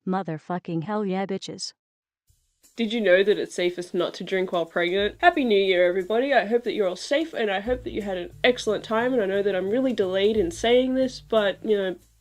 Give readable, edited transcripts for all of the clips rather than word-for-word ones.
Motherfucking hell yeah, bitches. Did you know that it's safest not to drink while pregnant? Happy New Year, everybody. I hope that you're all safe and I hope that you had an excellent time. And I know that I'm really delayed in saying this, but,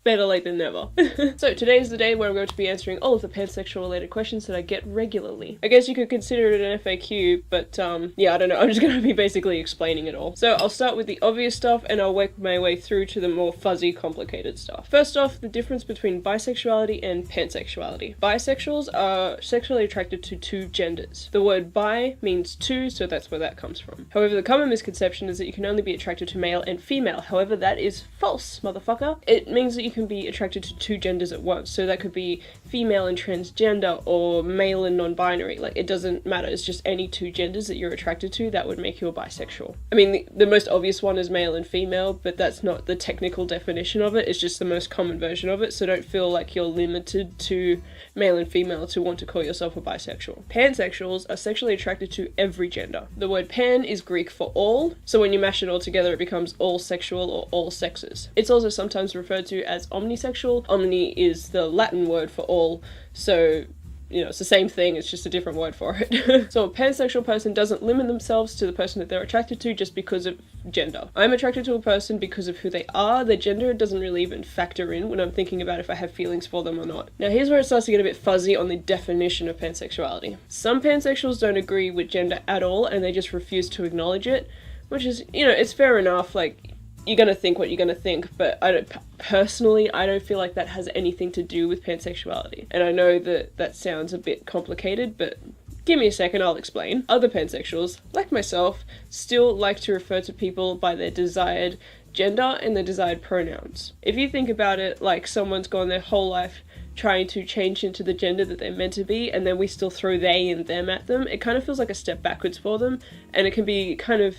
better late than never. So today is the day where I'm going to be answering all of the pansexual related questions that I get regularly. I guess you could consider it an FAQ, but yeah, I don't know. I'm just going to be basically explaining it all. So I'll start with the obvious stuff and I'll work my way through to the more fuzzy, complicated stuff. First off, the difference between bisexuality and pansexuality. Bisexuals are sexually attracted to two genders. The word bi means two, so that's where that comes from. However, the common misconception is that you can only be attracted to male and female. However, that is false, motherfucker. It means that you can be attracted to two genders at once. So that could be female and transgender or male and non-binary. Like, it doesn't matter. It's just any two genders that you're attracted to that would make you a bisexual. I mean, the most obvious one is male and female, but that's not the technical definition of it. It's just the most common version of it. So don't feel like you're limited to male and female to want to call yourself a bisexual. Pansexuals are sexually attracted to every gender. The word pan is Greek for all, so when you mash it all together it becomes all sexual or all sexes. It's also sometimes referred to as omnisexual. Omni is the Latin word for all, so it's the same thing, it's just a different word for it. So a pansexual person doesn't limit themselves to the person that they're attracted to just because of gender. I'm attracted to a person because of who they are. Their gender doesn't really even factor in when I'm thinking about if I have feelings for them or not. Now here's where it starts to get a bit fuzzy on the definition of pansexuality. Some pansexuals don't agree with gender at all and they just refuse to acknowledge it, which is, it's fair enough. Like, you're gonna think what you're gonna think, but I don't feel like that has anything to do with pansexuality. And I know that sounds a bit complicated, but give me a second, I'll explain. Other pansexuals, like myself, still like to refer to people by their desired gender and their desired pronouns. If you think about it like someone's gone their whole life trying to change into the gender that they're meant to be, and then we still throw they and them at them, it kind of feels like a step backwards for them, and it can be kind of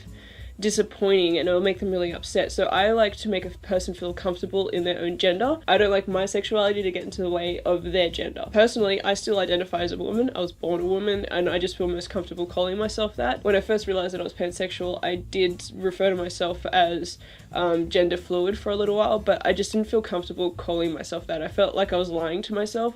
disappointing and it'll make them really upset. So I like to make a person feel comfortable in their own gender. I don't like my sexuality to get into the way of their gender. Personally, I still identify as a woman. I was born a woman and I just feel most comfortable calling myself that. When I first realized that I was pansexual, I did refer to myself as gender fluid for a little while, but I just didn't feel comfortable calling myself that. I felt like I was lying to myself.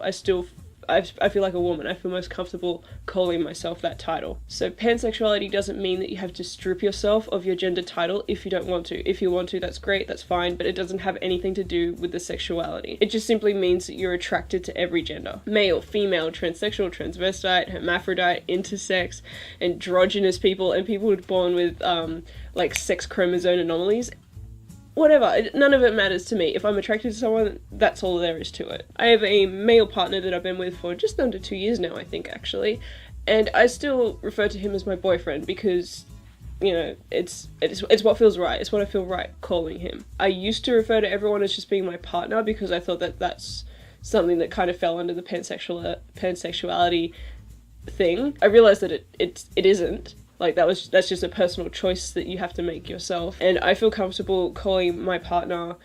I feel like a woman. I feel most comfortable calling myself that title. So pansexuality doesn't mean that you have to strip yourself of your gender title if you don't want to. If you want to, that's great, that's fine, but it doesn't have anything to do with the sexuality. It just simply means that you're attracted to every gender. Male, female, transsexual, transvestite, hermaphrodite, intersex, androgynous people, and people born with sex chromosome anomalies. Whatever, none of it matters to me. If I'm attracted to someone, that's all there is to it. I have a male partner that I've been with for just under 2 years now, I think, actually. And I still refer to him as my boyfriend because, it's what feels right. It's what I feel right calling him. I used to refer to everyone as just being my partner because I thought that that's something that kind of fell under the pansexuality thing. I realized that it isn't. Like, that's just a personal choice that you have to make yourself. And I feel comfortable calling my partner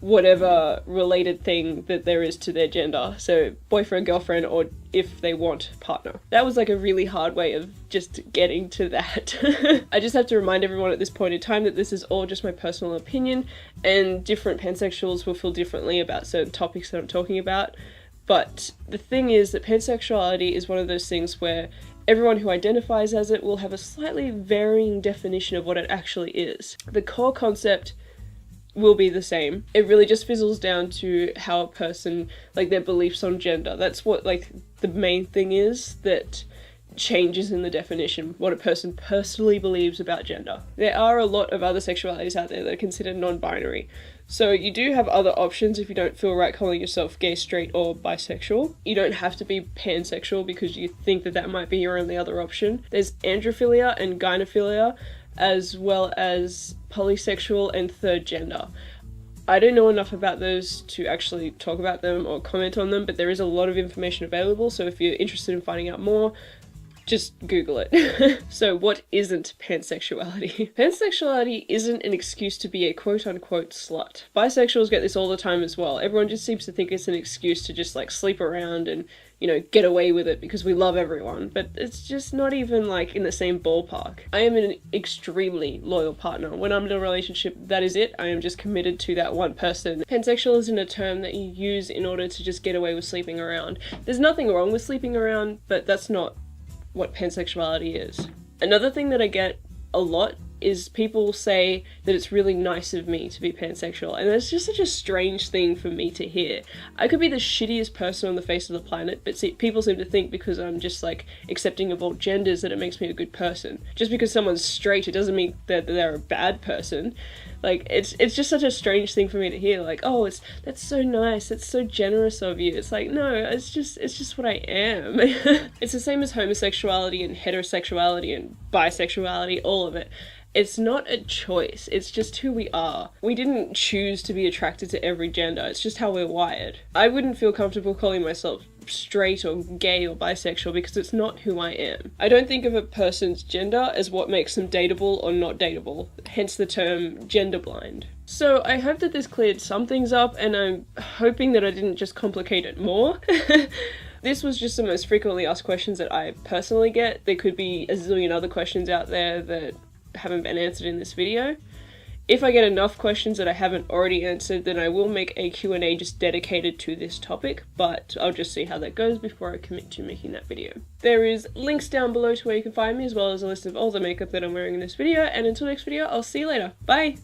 whatever related thing that there is to their gender. So boyfriend, girlfriend, or if they want, partner. That was like a really hard way of just getting to that. I just have to remind everyone at this point in time that this is all just my personal opinion, and different pansexuals will feel differently about certain topics that I'm talking about. But the thing is that pansexuality is one of those things where everyone who identifies as it will have a slightly varying definition of what it actually is. The core concept will be the same. It really just fizzles down to how a person, their beliefs on gender. That's what, the main thing is that changes in the definition, what a person personally believes about gender. There are a lot of other sexualities out there that are considered non-binary. So you do have other options if you don't feel right calling yourself gay, straight, or bisexual. You don't have to be pansexual because you think that might be your only other option. There's androphilia and gynephilia, as well as polysexual and third gender. I don't know enough about those to actually talk about them or comment on them, but there is a lot of information available, so if you're interested in finding out more, Just Google it. So what isn't pansexuality? Pansexuality isn't an excuse to be a quote-unquote slut. Bisexuals get this all the time as well. Everyone just seems to think it's an excuse to just like sleep around and, you know, get away with it because we love everyone, but it's just not even like in the same ballpark. I am an extremely loyal partner. When I'm in a relationship, that is it. I am just committed to that one person. Pansexual isn't a term that you use in order to just get away with sleeping around. There's nothing wrong with sleeping around, but that's not what pansexuality is. Another thing that I get a lot is people say that it's really nice of me to be pansexual, and that's just such a strange thing for me to hear. I could be the shittiest person on the face of the planet, but people seem to think because I'm just like accepting of all genders that it makes me a good person. Just because someone's straight, it doesn't mean that they're a bad person. Like, it's just such a strange thing for me to hear, like, oh, that's so nice, that's so generous of you. It's like, no, it's just what I am. It's the same as homosexuality and heterosexuality and bisexuality, all of it. It's not a choice, it's just who we are. We didn't choose to be attracted to every gender, it's just how we're wired. I wouldn't feel comfortable calling myself straight or gay or bisexual because it's not who I am. I don't think of a person's gender as what makes them dateable or not dateable, hence the term gender blind. So I hope that this cleared some things up, and I'm hoping that I didn't just complicate it more. This was just the most frequently asked questions that I personally get. There could be a zillion other questions out there that haven't been answered in this video. If I get enough questions that I haven't already answered, then I will make a Q&A just dedicated to this topic, but I'll just see how that goes before I commit to making that video. There is links down below to where you can find me, as well as a list of all the makeup that I'm wearing in this video, and until next video, I'll see you later. Bye!